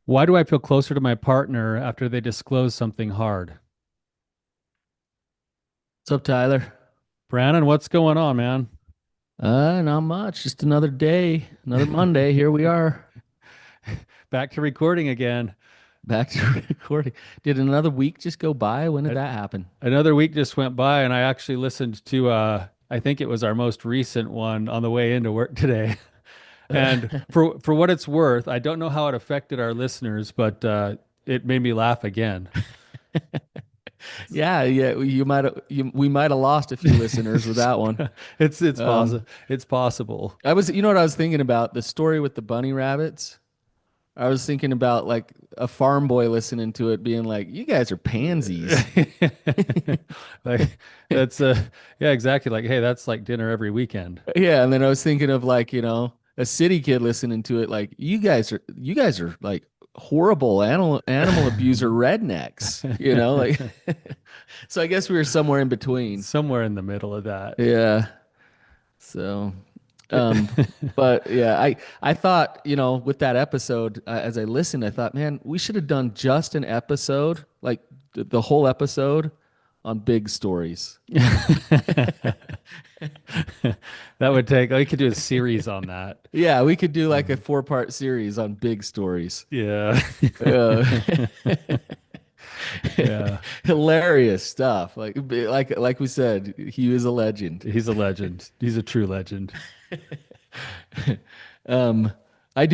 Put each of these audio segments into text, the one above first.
Why do I feel closer to my partner after they disclose something hard? What's up, Tyler? Brannon, what's going on, man? Not much. Just another day, another Monday. Here we are, Back to recording again. back to recording. Did another week just go by? When did A- that happen? Another week just went by, and I actually listened to, I think it was our most recent one on the way into work today. And for what it's worth, I don't know how it affected our listeners, but it made me laugh again. Yeah, yeah. We might have lost a few listeners with that one. It's Um, possible. It's possible. you know what I was thinking about? The story with the bunny rabbits. I was thinking about like a farm boy listening to it, being like, "You guys are pansies." Like that's yeah, exactly. Like, hey, that's like dinner every weekend. Yeah, and then I was thinking of like, a city kid listening to it like, you guys are like horrible animal abuser rednecks, like so I guess we were somewhere in between. Somewhere in the middle of that. Yeah. So um but yeah, I thought, with that episode, as I listened, I thought, man, we should have done just an episode, like the whole episode on big stories. That would take, we could do a series on that. Yeah, we could do like a four-part series on big stories. Yeah. Uh, Yeah. hilarious stuff. Like we said, he was a legend. He's a legend. He's a true legend. Um, I'm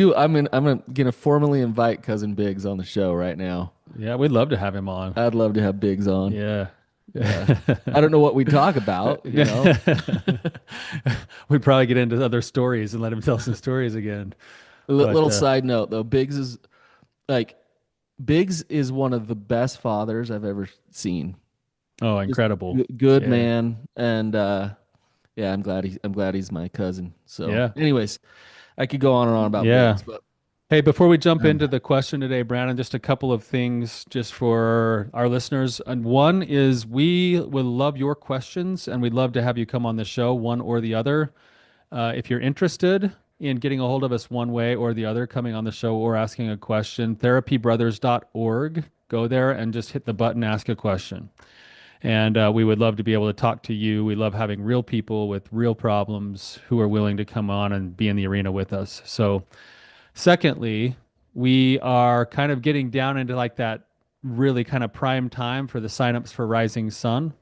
gonna formally invite Cousin Biggs on the show right now. Yeah, we'd love to have him on. I'd love to have Biggs on. Yeah. Yeah. I don't know what we talk about. We'd probably get into other stories and let him tell some stories again. But Little side note though, like Biggs is one of the best fathers I've ever seen. oh, Just incredible. good Yeah. man, and yeah, I'm glad he's my cousin. So, Yeah. anyways, I could go on and on about Yeah. Biggs, but Hey, before we jump um, into the question today, Brandon, just a couple of things just for our listeners. And one is we would love your questions and we'd love to have you come on the show, one or the other. If you're interested in getting a hold of us one way or the other, coming on the show or asking a question, therapybrothers.org. Go there and just hit the button, ask a question. And we would love to be able to talk to you. We love having real people with real problems who are willing to come on and be in the arena with us. So, secondly, we are kind of getting down into like that really kind of prime time for the signups for Rising Sun,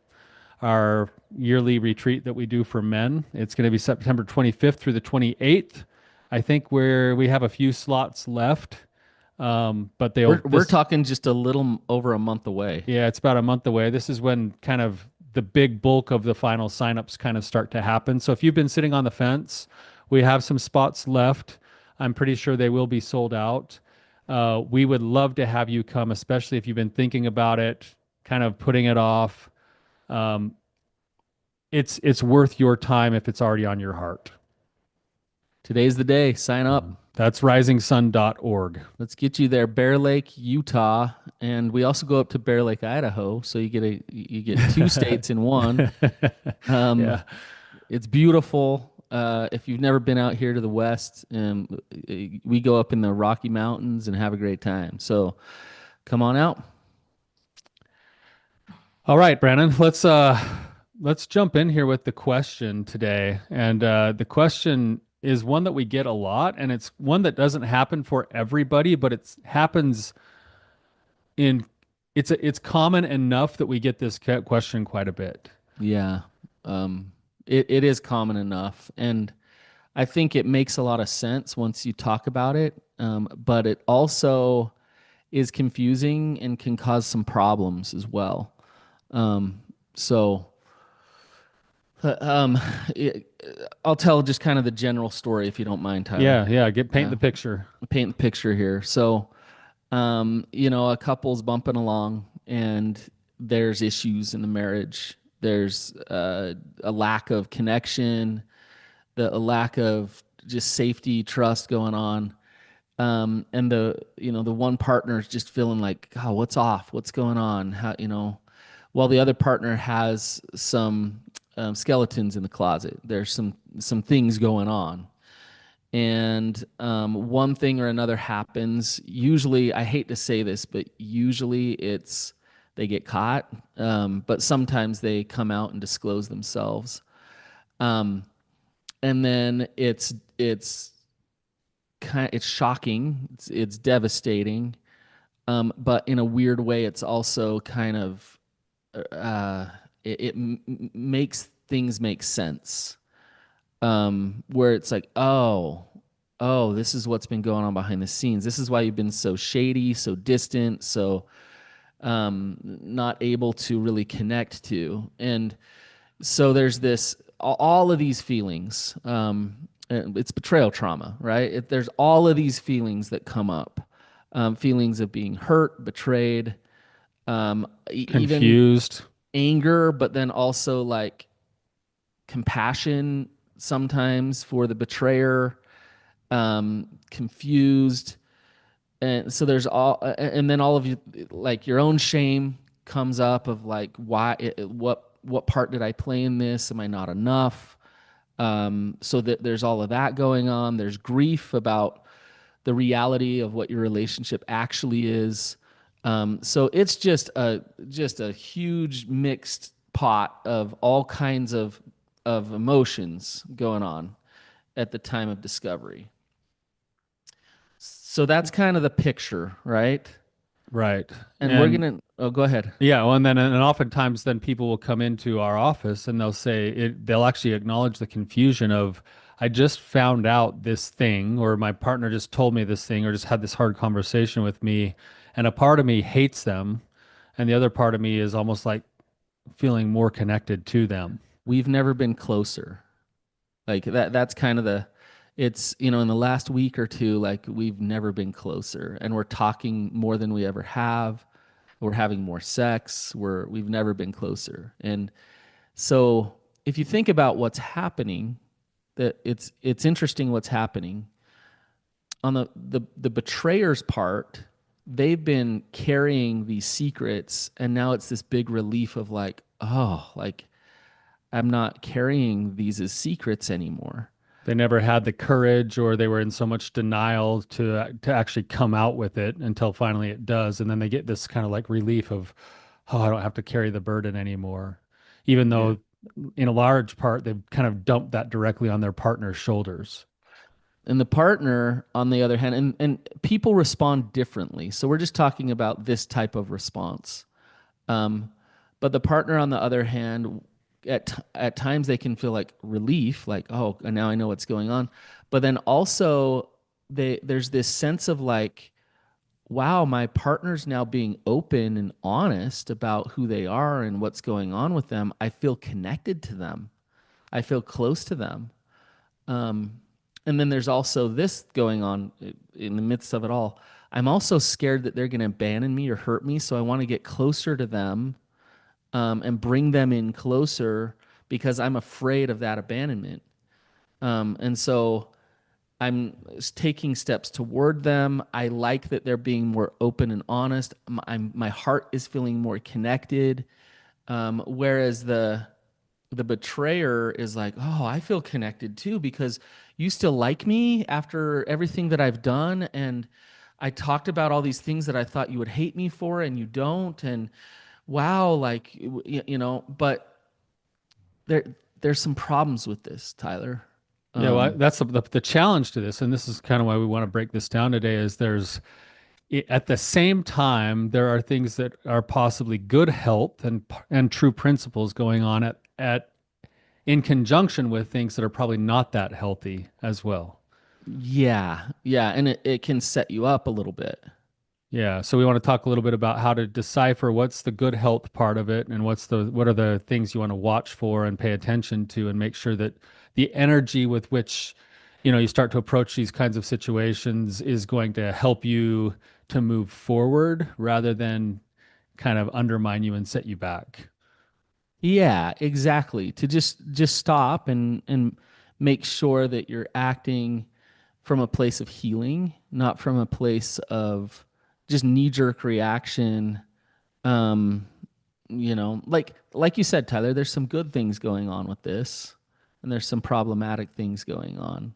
our yearly retreat that we do for men. It's going to be September 25th through the 28th. I think we have a few slots left, but they'll we're this talking just a little over a month away. yeah, it's about a month away. This is when kind of the big bulk of the final signups kind of start to happen. So if you've been sitting on the fence, we have some spots left. I'm pretty sure they will be sold out. We would love to have you come, especially if you've been thinking about it, kind of putting it off. Um, it's worth your time if it's already on your heart. Today's the day. Sign up. That's risingsun.org. Let's get you there. Bear Lake, Utah, and we also go up to Bear Lake, Idaho. So you get two states in one. Um, Yeah. it's beautiful. If you've never been out here to the west, we go up in the Rocky Mountains and have a great time. So come on out. All right, Brandon, let's jump in here with the question today. And the question is one that we get a lot, and it's one that doesn't happen for everybody, but it happens in it's common enough that we get this question quite a bit. Yeah. It is common enough. And I think it makes a lot of sense once you talk about it. But it also is confusing and can cause some problems as well. Um, so uh, um, it, I'll tell just kind of the general story if you don't mind, Tyler. Yeah, yeah, get paint Uh, the picture. paint the picture here. So, a couple's bumping along and there's issues in the marriage. There's a lack of connection, a lack of just safety, trust going on. And the one partner is just feeling like, God, what's off? What's going on? While the other partner has some skeletons in the closet. There's some things going on, and one thing or another happens. Usually, I hate to say this, but usually it's they get caught, but sometimes they come out and disclose themselves. Um, and then it's shocking, it's devastating, but in a weird way, it's also kind of uh, it makes things make sense. Where it's like, oh, this is what's been going on behind the scenes. This is why you've been so shady, so distant, so not able to really connect to. And so there's this, all of these feelings. It's betrayal trauma, right? There's all of these feelings that come up, feelings of being hurt, betrayed, even Confused. anger, but then also like compassion sometimes for the betrayer, confused. And so there's all, and then all of you, like your own shame comes up of like, what part did I play in this? Am I not enough? So that there's all of that going on. There's grief about the reality of what your relationship actually is. So it's just a huge mixed pot of all kinds of emotions going on at the time of discovery. So that's kind of the picture, right? Right. And we're And gonna. Oh, go ahead. yeah, well, and oftentimes then people will come into our office and they'll say they'll actually acknowledge the confusion of I just found out this thing, or my partner just told me this thing, or just had this hard conversation with me, and a part of me hates them, and the other part of me is almost like feeling more connected to them. We've never been closer. Like that. That's kind of the. It's in the last week or two, like we've never been closer, and we're talking more than we ever have. We're having more sex. We've never been closer, and so if you think about what's happening, that it's interesting what's happening on the betrayer's part. They've been carrying these secrets, and now it's this big relief of like, oh, like I'm not carrying these as secrets anymore. They never had the courage, or they were in so much denial to actually come out with it until finally it does, and then they get this kind of like relief of, oh, I don't have to carry the burden anymore, even Yeah. though in a large part they've kind of dumped that directly on their partner's shoulders. And the partner, on the other hand, and people respond differently. So we're just talking about this type of response. Um, but the partner, on the other hand, at times they can feel like relief, like, oh, now I know what's going on. But then also there's this sense of like, wow, my partner's now being open and honest about who they are and what's going on with them. I feel connected to them. I feel close to them. Um, and then there's also this going on in the midst of it all. I'm also scared that they're going to abandon me or hurt me. So I want to get closer to them, and bring them in closer because I'm afraid of that abandonment. And so I'm taking steps toward them. I like that they're being more open and honest. My heart is feeling more connected. Whereas the betrayer is like, oh, I feel connected too because you still like me after everything that I've done. And I talked about all these things that I thought you would hate me for, and you don't. And wow, like, but there, there's some problems with this, Tyler. Yeah, well, Um, that's the challenge to this, and this is kind of why we want to break this down today. Is at the same time there are things that are possibly good health and true principles going on at in conjunction with things that are probably not that healthy as well. yeah, yeah. And it can set you up a little bit. Yeah, so we want to talk a little bit about how to decipher what's the good health part of it and what are the things you want to watch for and pay attention to and make sure that the energy with which you start to approach these kinds of situations is going to help you to move forward rather than kind of undermine you and set you back. Yeah, exactly. To just stop and make sure that you're acting from a place of healing, not from a place of just knee-jerk reaction. Um, like you said, Tyler, there's some good things going on with this, and there's some problematic things going on.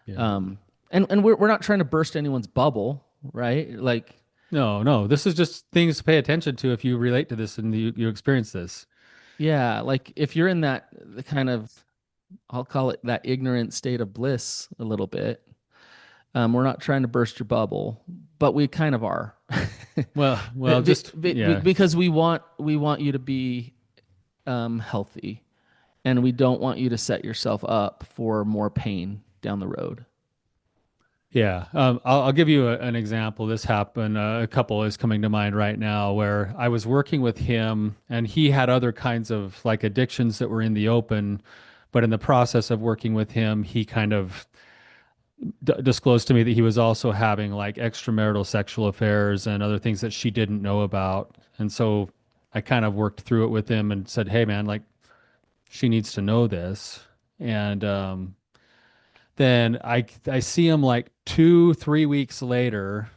Yeah. Um, and we're not trying to burst anyone's bubble, right? Like, No, no. This is just things to pay attention to if you relate to this and you experience this. yeah, like if you're in that the kind of, I'll call it that ignorant state of bliss a little bit. We're not trying to burst your bubble, but we kind of are. Well, just yeah. Because we want you to be healthy, and we don't want you to set yourself up for more pain down the road. Yeah, I'll give you an example. This happened. A couple is coming to mind right now where I was working with him, and he had other kinds of like addictions that were in the open, but in the process of working with him, he kind of disclosed to me that he was also having like extramarital sexual affairs and other things that she didn't know about. And so I kind of worked through it with him and said, "Hey, man, like she needs to know this." And then I see him like 2, 3 weeks later,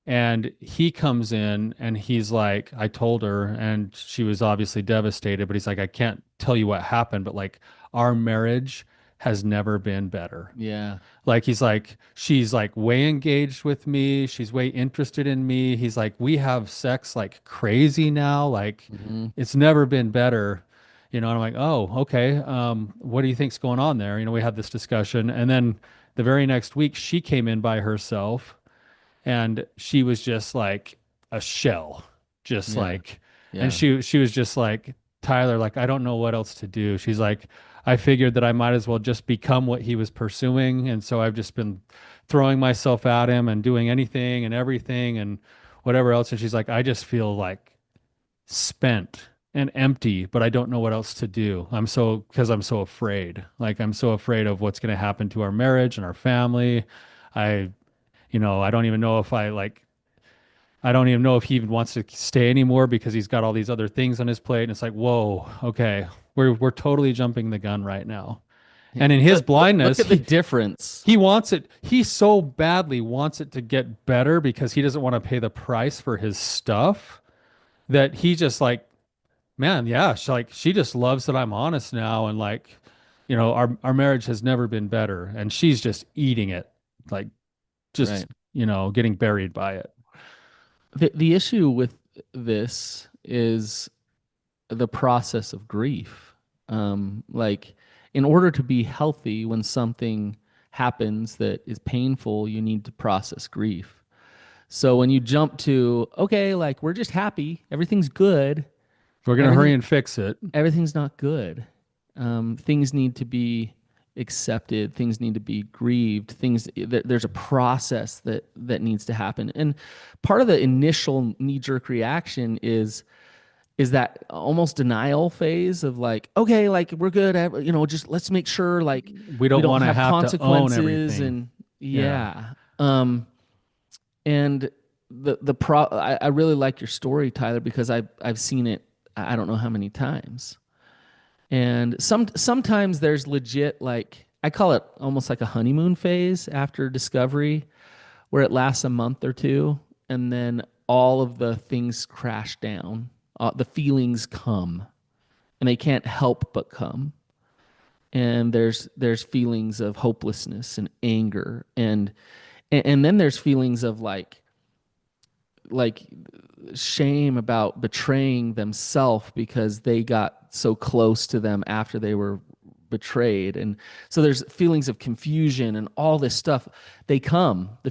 and he comes in and he's like, I told her, and she was obviously devastated, but he's like, I can't tell you what happened, but like our marriage has never been better. Yeah. Like he's like, she's like way engaged with me. She's way interested in me. He's like, we have sex like crazy now. Like Hmm. it's never been better. And I'm like, oh, okay. What do you think's going on there? We had this discussion. And then the very next week, she came in by herself and she was just like a shell, just Yeah. like, and Yeah. she was just like, Tyler, like I don't know what else to do. She's like, I figured that I might as well just become what he was pursuing, and so I've just been throwing myself at him and doing anything and everything and whatever else. And she's like, I just feel like spent and empty, but I don't know what else to do. Because I'm so afraid. Like I'm so afraid of what's going to happen to our marriage and our family. I I don't even know if I don't even know if he even wants to stay anymore because he's got all these other things on his plate. And it's like, whoa, okay, we're totally jumping the gun right now. Yeah. And in his But look blindness, at the he difference. he wants it. He so badly wants it to get better because he doesn't want to pay the price for his stuff that he just like, man, yeah, she just loves that I'm honest now, and like, our marriage has never been better, and she's just eating it, like just Right. getting buried by it. The issue with this is the process of grief. Like, in order to be healthy, when something happens that is painful, you need to process grief. So when you jump to, okay, like we're just happy, everything's good, We're gonna hurry everything and fix it. everything's not good. Things need to be accepted. Things need to be grieved. There's a process that needs to happen. And part of the initial knee jerk reaction is that almost denial phase of like, okay, like we're good. Just let's make sure like We we don't don't want to have have to own consequences everything. and Yeah. yeah. And I really like your story, Tyler, because I've seen it. I don't know how many times. And sometimes there's legit, like I call it almost like a honeymoon phase after discovery, where it lasts a month or two, and then all of the things crash down. The feelings come, and they can't help but come. And there's feelings of hopelessness and anger, and then there's feelings of like shame about betraying themselves because they got so close to them after they were betrayed. And so there's feelings of confusion and all this stuff. The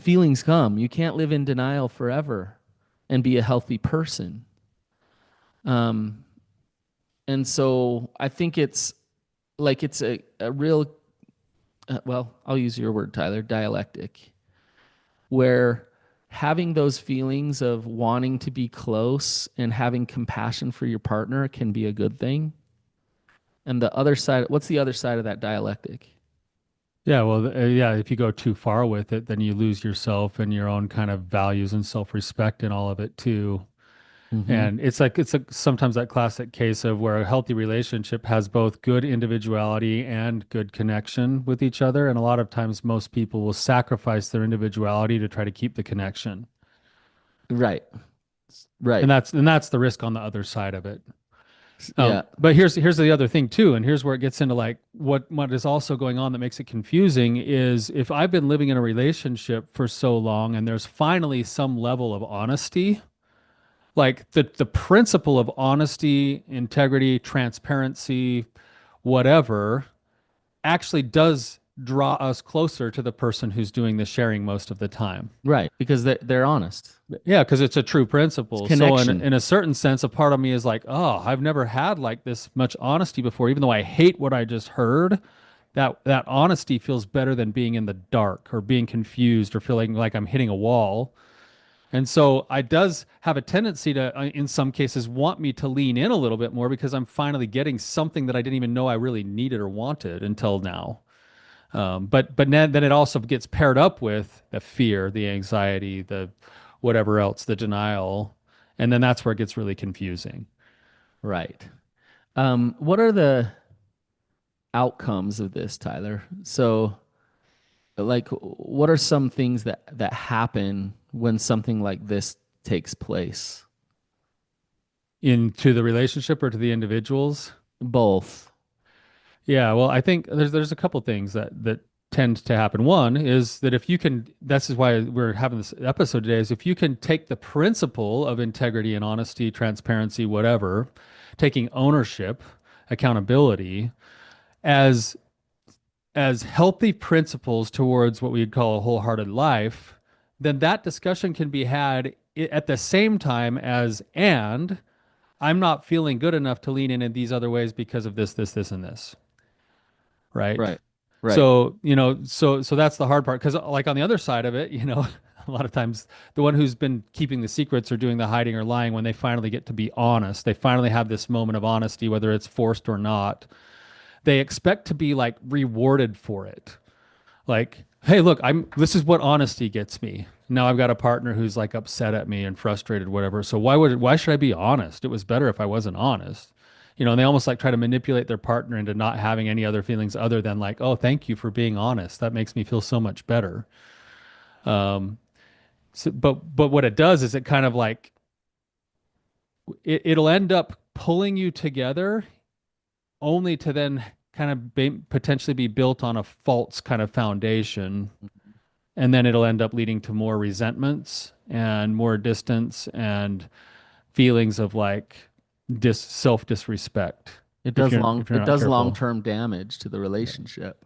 feelings come. You can't live in denial forever and be a healthy person. And so I think it's a real, well, I'll use your word, Tyler, dialectic, where having those feelings of wanting to be close and having compassion for your partner can be a good thing. And the other side, what's the other side of that dialectic? Yeah, well, yeah, if you go too far with it, then you lose yourself and your own kind of values and self-respect and all of it too. Mm-hmm. And it's like sometimes that classic case of where a healthy relationship has both good individuality and good connection with each other. And a lot of times most people will sacrifice their individuality to try to keep the connection. Right. And Right. that's the risk on the other side of it. Yeah. But here's the other thing too, and here's where it gets into like what is also going on that makes it confusing is if I've been living in a relationship for so long and there's finally some level of honesty, like the principle of honesty, integrity, transparency, whatever, actually does draw us closer to the person who's doing the sharing most of the time. Right. Because they're honest. Yeah, because it's a true It's principle. So connection. in a certain sense, a part of me is like, oh, I've never had like this much honesty before, even though I hate what I just heard. That honesty feels better than being in the dark or being confused or feeling like I'm hitting a wall. And so I does have a tendency to, in some cases, want me to lean in a little bit more because I'm finally getting something that I didn't even know I really needed or wanted until now. But then it also gets paired up with the fear, the anxiety, the whatever else, the denial, and then that's where it gets really confusing. Right. What are the outcomes of this, Tyler? So, like, what are some things that happen when something like this takes place? Into the relationship or to the individuals. Both. Yeah, well, I think there's a couple things that tend to happen. One is that if you can, this is why we're having this episode today, is if you can take the principle of integrity and honesty, transparency, whatever, taking ownership, accountability as healthy principles towards what we'd call a wholehearted life, then that discussion can be had at the same time as, and I'm not feeling good enough to lean in these other ways because of this, and this, right? Right. Right. So, so that's the hard part. Because, like, on the other side of it, a lot of times the one who's been keeping the secrets or doing the hiding or lying, when they finally get to be honest, they finally have this moment of honesty, whether it's forced or not, they expect to be like rewarded for it. Like, hey, look, this is what honesty gets me. Now I've got a partner who's like upset at me and frustrated, whatever. So why should I be honest? It was better if I wasn't honest. And they almost like try to manipulate their partner into not having any other feelings other than like, oh, thank you for being honest. That makes me feel so much better. But what it does is it kind of like it'll end up pulling you together only to then kind of potentially be built on a false kind of foundation. And then it'll end up leading to more resentments and more distance and feelings of like self disrespect if you're It not does careful. long-term damage to the Yeah. relationship.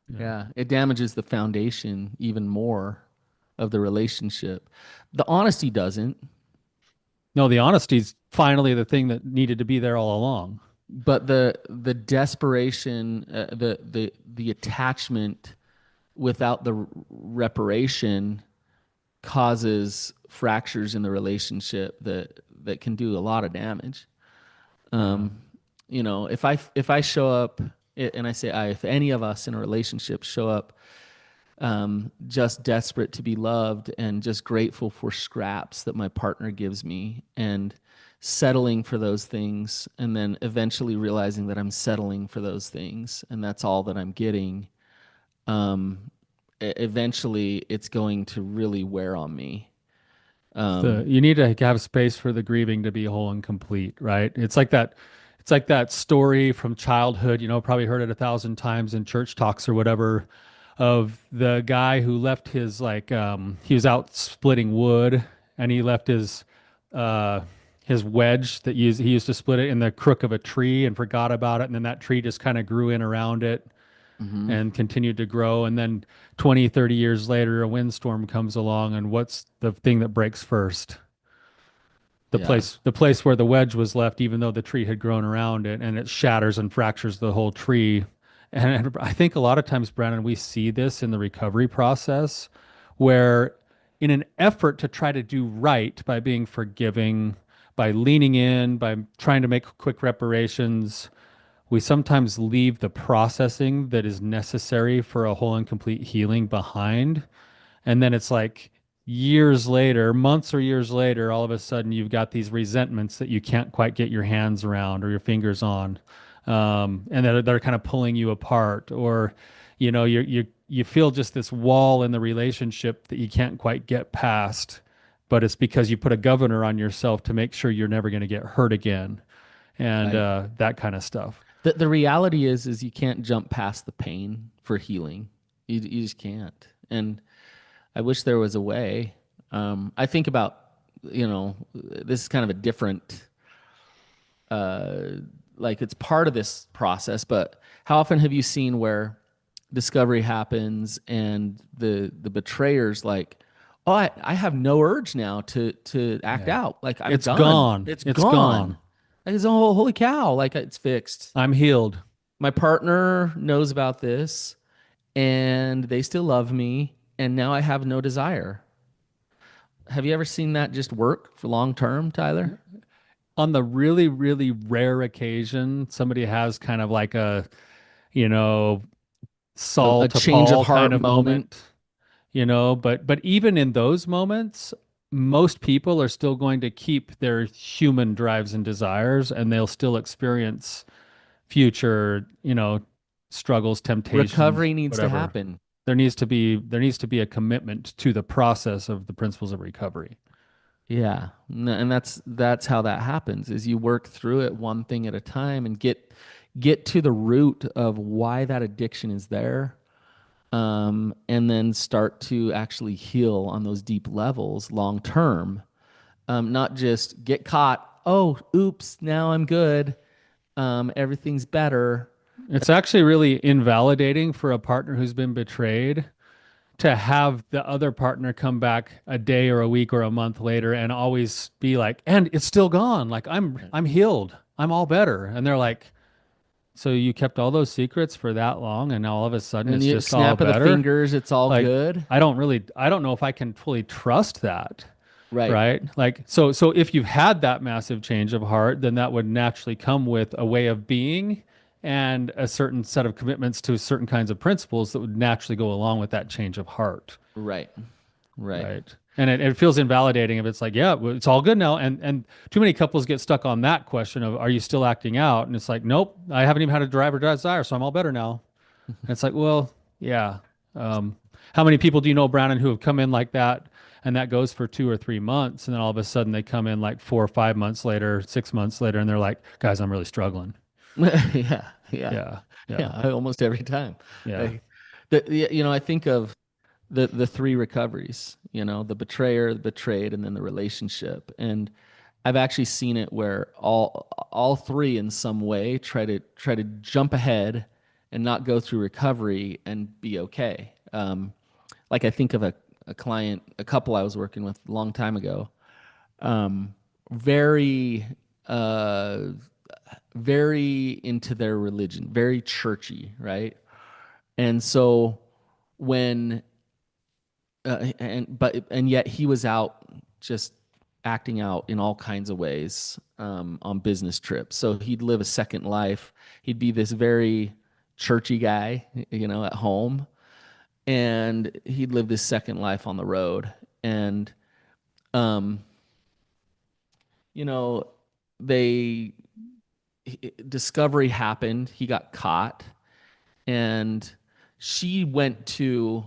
Yeah. Yeah, it damages the foundation even more of the relationship. The honesty doesn't, No, the honesty's finally the thing that needed to be there all along. but the desperation, the attachment without the reparation causes fractures in the relationship that can do a lot of damage. Yeah. Um, if I show up and I say if any of us in a relationship show up just desperate to be loved and just grateful for scraps that my partner gives me and settling for those things and then eventually realizing that I'm settling for those things and that's all that I'm getting, eventually it's going to really wear on me. You need to have space for the grieving to be whole and complete, right? It's like that story from childhood, probably heard it 1,000 times in church talks or whatever, of the guy who left he was out splitting wood and he left uh his wedge he used to split it in the crook of a tree and forgot about it, and then that tree just kind of grew in around it Hmm. and continued to grow. And then 20, 30 years later, a windstorm comes along, and what's the thing that breaks first? The Yeah. place where the wedge was left, even though the tree had grown around it, and it shatters and fractures the whole tree. And I think a lot of times, Brannon, we see this in the recovery process where, in an effort to try to do right by being forgiving, by leaning in, by trying to make quick reparations, we sometimes leave the processing that is necessary for a whole and complete healing behind. And then it's like years later, months or years later, all of a sudden you've got these resentments that you can't quite get your hands around or your fingers on. And they're kind of pulling you apart, or you feel just this wall in the relationship that you can't quite get past, but it's because you put a governor on yourself to make sure you're never going to get hurt again. and Right. that kind of stuff. The reality is you can't jump past the pain for healing. You just can't. And I wish there was a way. I think about, this is kind of a different, uh, like it's part of this process, but how often have you seen where discovery happens and the betrayer's like, oh, I have no urge now to act Yeah, out. Like I'm it's done. gone. It's It's gone. gone. Like it's, oh, holy cow. Like it's fixed. I'm healed. My partner knows about this and they still love me. And now I have no desire. Have you ever seen that just work for long term, Tyler? On the really, really rare occasion, somebody has kind of like a, you know, Saul A to change of Paul kind heart of moment. moment, but even in those moments, most people are still going to keep their human drives and desires, and they'll still experience future, struggles, temptations, Recovery needs to whatever. happen. There needs to be a commitment to the process of the principles of recovery. Yeah. And that's how that happens is you work through it one thing at a time and get to the root of why that addiction is there. And then start to actually heal on those deep levels long term. Not just get caught. Oh, oops, now I'm good. Everything's better. It's actually really invalidating for a partner who's been betrayed to have the other partner come back a day or a week or a month later and always be like, and it's still gone. Like I'm healed. I'm all better. And they're like, so you kept all those secrets for that long and now all of a sudden And it's you just all snap of the better? fingers, it's all Like good. I don't know if I can fully trust that. Right. Right? Like so if you've had that massive change of heart, then that would naturally come with a way of being and a certain set of commitments to certain kinds of principles that would naturally go along with that change of heart. Right. Right. Right. And it feels invalidating if it's like, yeah, well, it's all good now. And too many couples get stuck on that question of, are you still acting out? And it's like, nope, I haven't even had a drive or desire, so I'm all better now. And it's like, well, yeah. Um, how many people do you know, Brannon, who have come in like that, and that goes for 2 or 3 months, and then all of a sudden they come in like 4 or 5 months later, 6 months later, and they're like, guys, I'm really struggling. Yeah. Yeah. Yeah, Yeah. yeah, Almost every time. yeah. Like I think of the three recoveries, the betrayer, the betrayed, and then the relationship. And I've actually seen it where all three in some way try to jump ahead and not go through recovery and be okay. Like I think of a client, a couple I was working with a long time ago, very uh, very into their religion, very churchy, right? And so when and yet he was out just acting out in all kinds of ways on business trips. So he'd live a second life. He'd be this very churchy guy, at home, and he'd live this second life on the road. And um, you know, they discovery happened. He got caught, and she went to.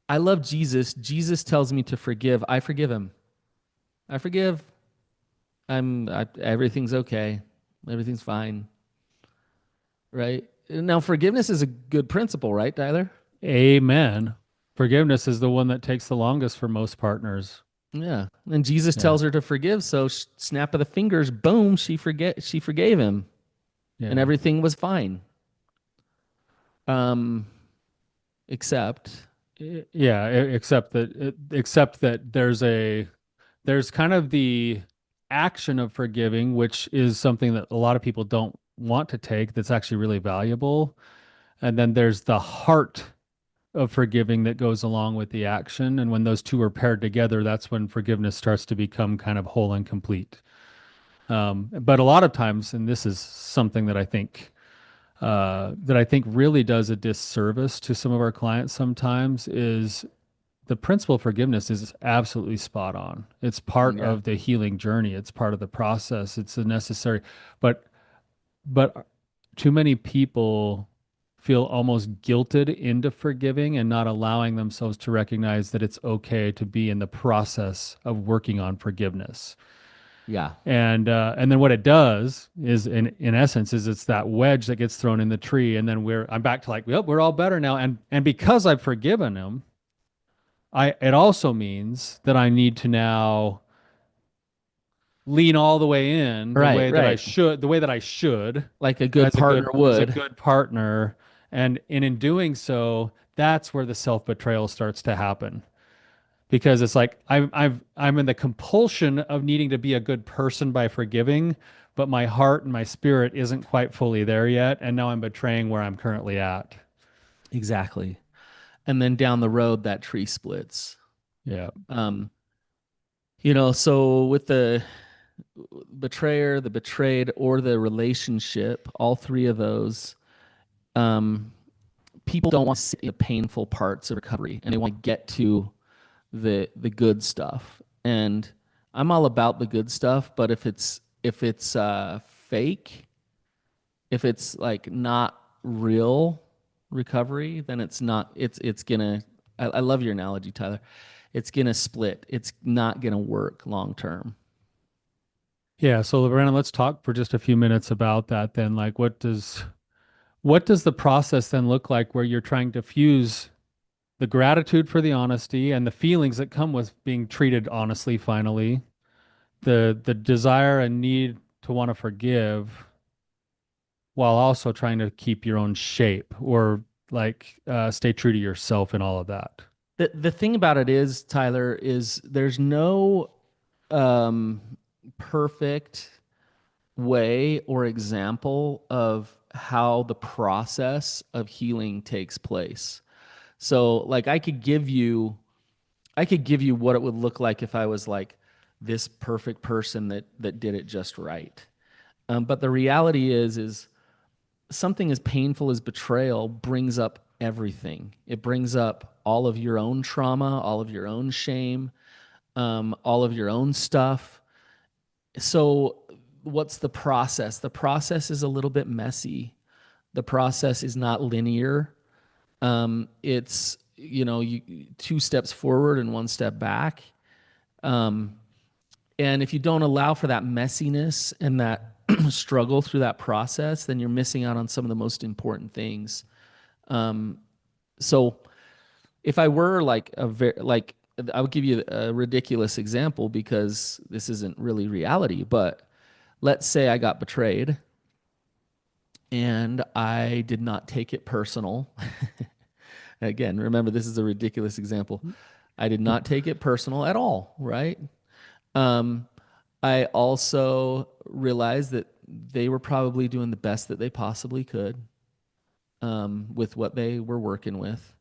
I love Jesus. Jesus tells me to forgive. I forgive him. I forgive. Everything's okay. Everything's fine. Right? Now forgiveness is a good principle, right, Tyler? Amen. Forgiveness is the one that takes the longest for most partners. Yeah. And Jesus Yeah, tells her to forgive, so snap of the fingers, boom, she forgave him and yeah. everything was fine. Um except Yeah, except that there's kind of the action of forgiving, which is something that a lot of people don't want to take, that's actually really valuable. And then there's the heart of forgiving that goes along with the action. And when those two are paired together, that's when forgiveness starts to become kind of whole and complete. But a lot of times, and this is something that I think really does a disservice to some of our clients sometimes, is the principle of forgiveness is absolutely spot on. It's part yeah. of the healing journey. It's part of the process. It's a necessary, but too many people feel almost guilted into forgiving and not allowing themselves to recognize that it's okay to be in the process of working on forgiveness. Yeah. And then what it does is in essence is it's that wedge that gets thrown in the tree, and then I'm back to like, yep, we're all better now. And because I've forgiven him, I it also means that I need to now lean all the way in Right, right. the way that I should Like a good partner as a would. good partner. And in doing so, that's where the self-betrayal starts to happen. Because it's like I'm in the compulsion of needing to be a good person by forgiving, but my heart and my spirit isn't quite fully there yet, and now I'm betraying where I'm currently at. Exactly. And then down the road, that tree splits. Yeah. Um, so with the betrayer, the betrayed, or the relationship, all three of those, um, people don't want to see the painful parts of recovery, and they want to get to the good stuff. And I'm all about the good stuff, but if it's fake, if it's like not real recovery, then it's gonna. I love your analogy, Tyler. It's gonna split. It's not gonna work long term. Yeah. So, Brandon, let's talk for just a few minutes about that then. Like, what does the process then look like where you're trying to fuse the gratitude for the honesty and the feelings that come with being treated honestly finally, the desire and need to want to forgive while also trying to keep your own shape or like stay true to yourself and all of that. The thing about it is, Tyler, is there's no um, perfect way or example of how the process of healing takes place. So, like, I could give you what it would look like if I was like this perfect person that did it just right. But the reality is something as painful as betrayal brings up everything. It brings up all of your own trauma, all of your own shame, all of your own stuff. So, what's the process? The process is a little bit messy. The process is not linear. It's two steps forward and one step back. And if you don't allow for that messiness and that struggle through that process, then you're missing out on some of the most important things. So if I were like I would give you a ridiculous example because this isn't really reality, but let's say I got betrayed and I did not take it personal. Again, remember, this is a ridiculous example. I did not take it personal at all, right? Um, I also realized that they were probably doing the best that they possibly could with what they were working with.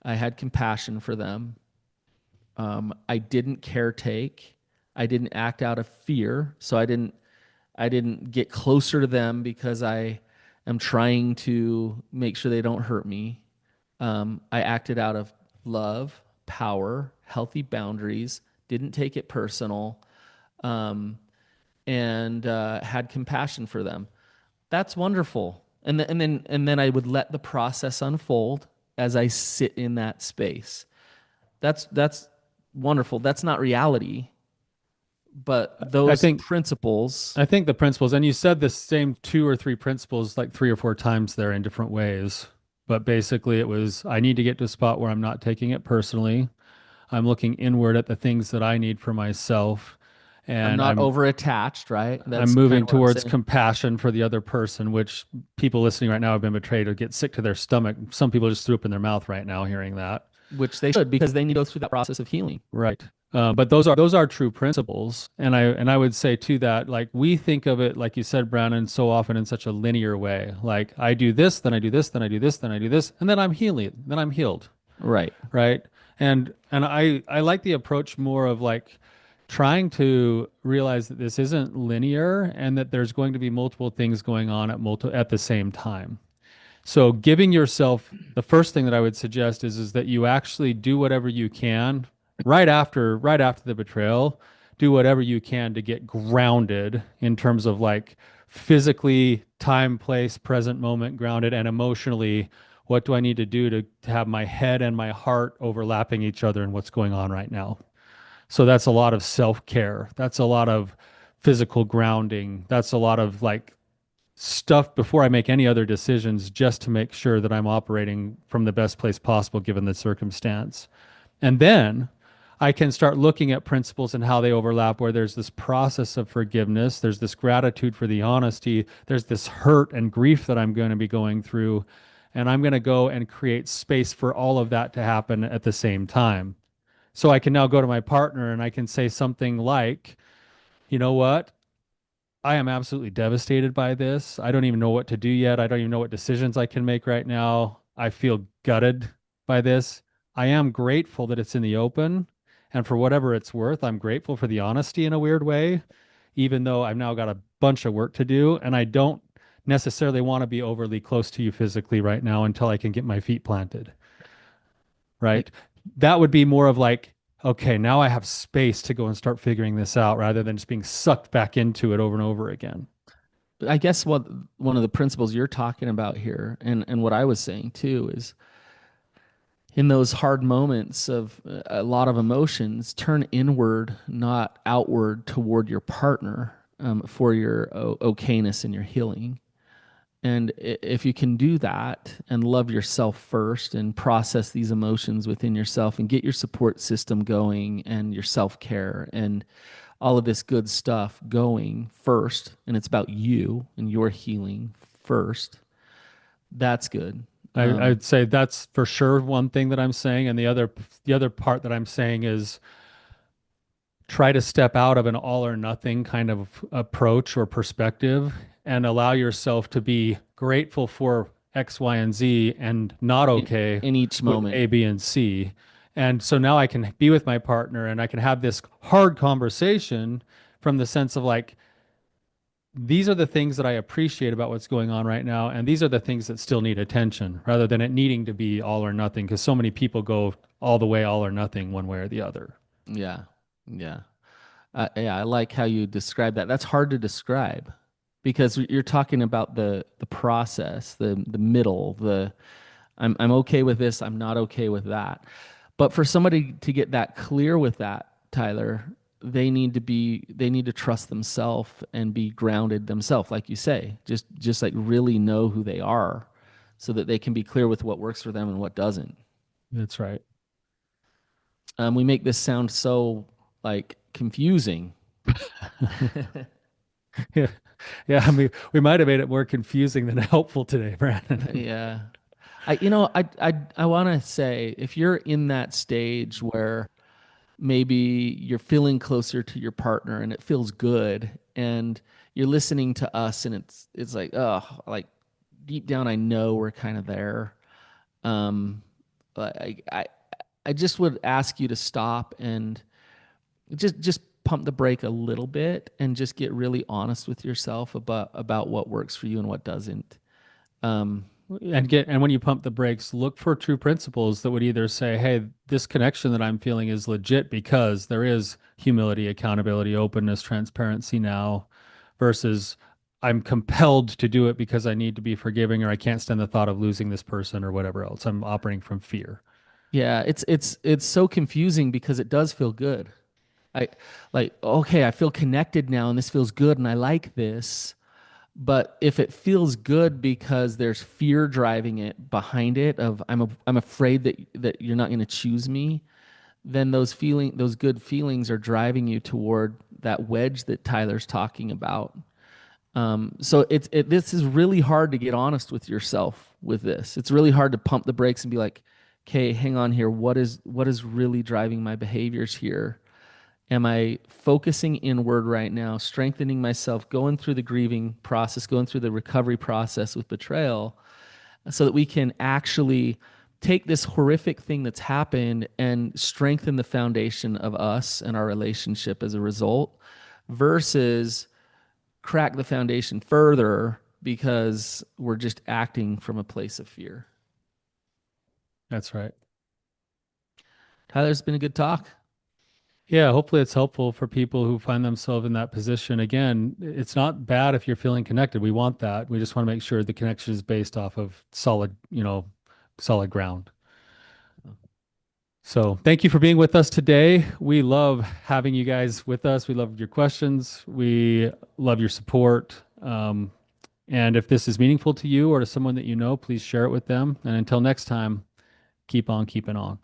I had compassion for them. I didn't caretake. I didn't act out of fear. So I didn't get closer to them because I am trying to make sure they don't hurt me. I acted out of love, power, healthy boundaries, didn't take it personal, um, and had compassion for them. That's wonderful. And then I would let the process unfold as I sit in that space. That's wonderful. That's not reality, but I those think principles. I think the principles, and you said the same two or three principles like three or four times there in different ways. But basically, it was I need to get to a spot where I'm not taking it personally. I'm looking inward at the things that I need for myself, I'm and not over attached, right? I'm That's kind moving of what I'm towards saying. compassion for the other person, which people listening right now have been betrayed or get sick to their stomach. Some people just threw up in their mouth right now hearing that. Which they should because they need to go through that process of healing. Right. But those are true principles, and I would say too that like we think of it like you said, Brannon, so often in such a linear way. Like I do this, then I do this, then I do this, then I do this, and then I'm healing, then I'm healed. Right. Right. And I like the approach more of like trying to realize that this isn't linear and that there's going to be multiple things going on at the same time. So giving yourself the first thing that I would suggest is that you actually do whatever you can right after the betrayal, do whatever you can to get grounded in terms of like physically time, place, present moment grounded and emotionally what do I need to do to have my head and my heart overlapping each other in what's going on right now. So that's a lot of self-care. That's a lot of physical grounding. That's a lot of like stuff before I make any other decisions just to make sure that I'm operating from the best place possible given the circumstance. And then I can start looking at principles and how they overlap, where there's this process of forgiveness, there's this gratitude for the honesty, there's this hurt and grief that I'm going to be going through. And I'm going to go and create space for all of that to happen at the same time. So I can now go to my partner and I can say something like, you know what? I am absolutely devastated by this. I don't even know what to do yet. I don't even know what decisions I can make right now. I feel gutted by this. I am grateful that it's in the open. And for whatever it's worth, I'm grateful for the honesty in a weird way, even though I've now got a bunch of work to do. And I don't necessarily want to be overly close to you physically right now until I can get my feet planted, I, right? That would be more of like, okay, now I have space to go and start figuring this out rather than just being sucked back into it over and over again. I guess what one of the principles you're talking about here, and what I was saying too, is in those hard moments of a lot of emotions, turn inward, not outward toward your partner for your okayness and your healing. And if you can do that and love yourself first and process these emotions within yourself and get your support system going and your self care and all of this good stuff going first, and it's about you and your healing first, that's good. I'd say that's for sure one thing that I'm saying, and the other part that I'm saying is try to step out of an all or nothing kind of approach or perspective and allow yourself to be grateful for X, Y, and Z and not in, okay in each with moment. A, B, and C. And so now I can be with my partner and I can have this hard conversation from the sense of like, these are the things that I appreciate about what's going on right now. And these are the things that still need attention rather than it needing to be all or nothing. Because so many people go all the way, all or nothing, one way or the other. Yeah. Yeah. Yeah, I like how you describe that. That's hard to describe because you're talking about the process, the middle, the I'm okay with this, I'm not okay with that. But for somebody to get that clear with that, Tyler, they need to trust themselves and be grounded themselves, like you say. Just like really know who they are so that they can be clear with what works for them and what doesn't. That's right. We make this sound so like confusing. Yeah. Yeah. I mean, we might have made it more confusing than helpful today, Brandon. Yeah. I want to say if you're in that stage where maybe you're feeling closer to your partner and it feels good and you're listening to us and it's like, oh, like deep down I know we're kind of there. Um but I just would ask you to stop and just pump the brake a little bit and just get really honest with yourself about what works for you and what doesn't. Um And when you pump the brakes, look for true principles that would either say, hey, this connection that I'm feeling is legit because there is humility, accountability, openness, transparency now, versus I'm compelled to do it because I need to be forgiving or I can't stand the thought of losing this person or whatever else. I'm operating from fear. yeah, it's so confusing because it does feel good. I like, okay, I feel connected now and this feels good and I like this. But if it feels good because there's fear driving it behind it of I'm afraid that you're not going to choose me, then those good feelings are driving you toward that wedge that Tyler's talking about. So this is really hard to get honest with yourself with this. It's really hard to pump the brakes and be like, okay, hang on here. What is really driving my behaviors here? Am I focusing inward right now, strengthening myself, going through the grieving process, going through the recovery process with betrayal, so that we can actually take this horrific thing that's happened and strengthen the foundation of us and our relationship as a result, versus crack the foundation further because we're just acting from a place of fear. That's right. Tyler's been a good talk. Yeah, hopefully it's helpful for people who find themselves in that position. Again, it's not bad if you're feeling connected. We want that. We just want to make sure the connection is based off of solid, solid ground. So thank you for being with us today. We love having you guys with us. We love your questions. We love your support. And if this is meaningful to you or to someone that you know, please share it with them. And until next time, keep on keeping on.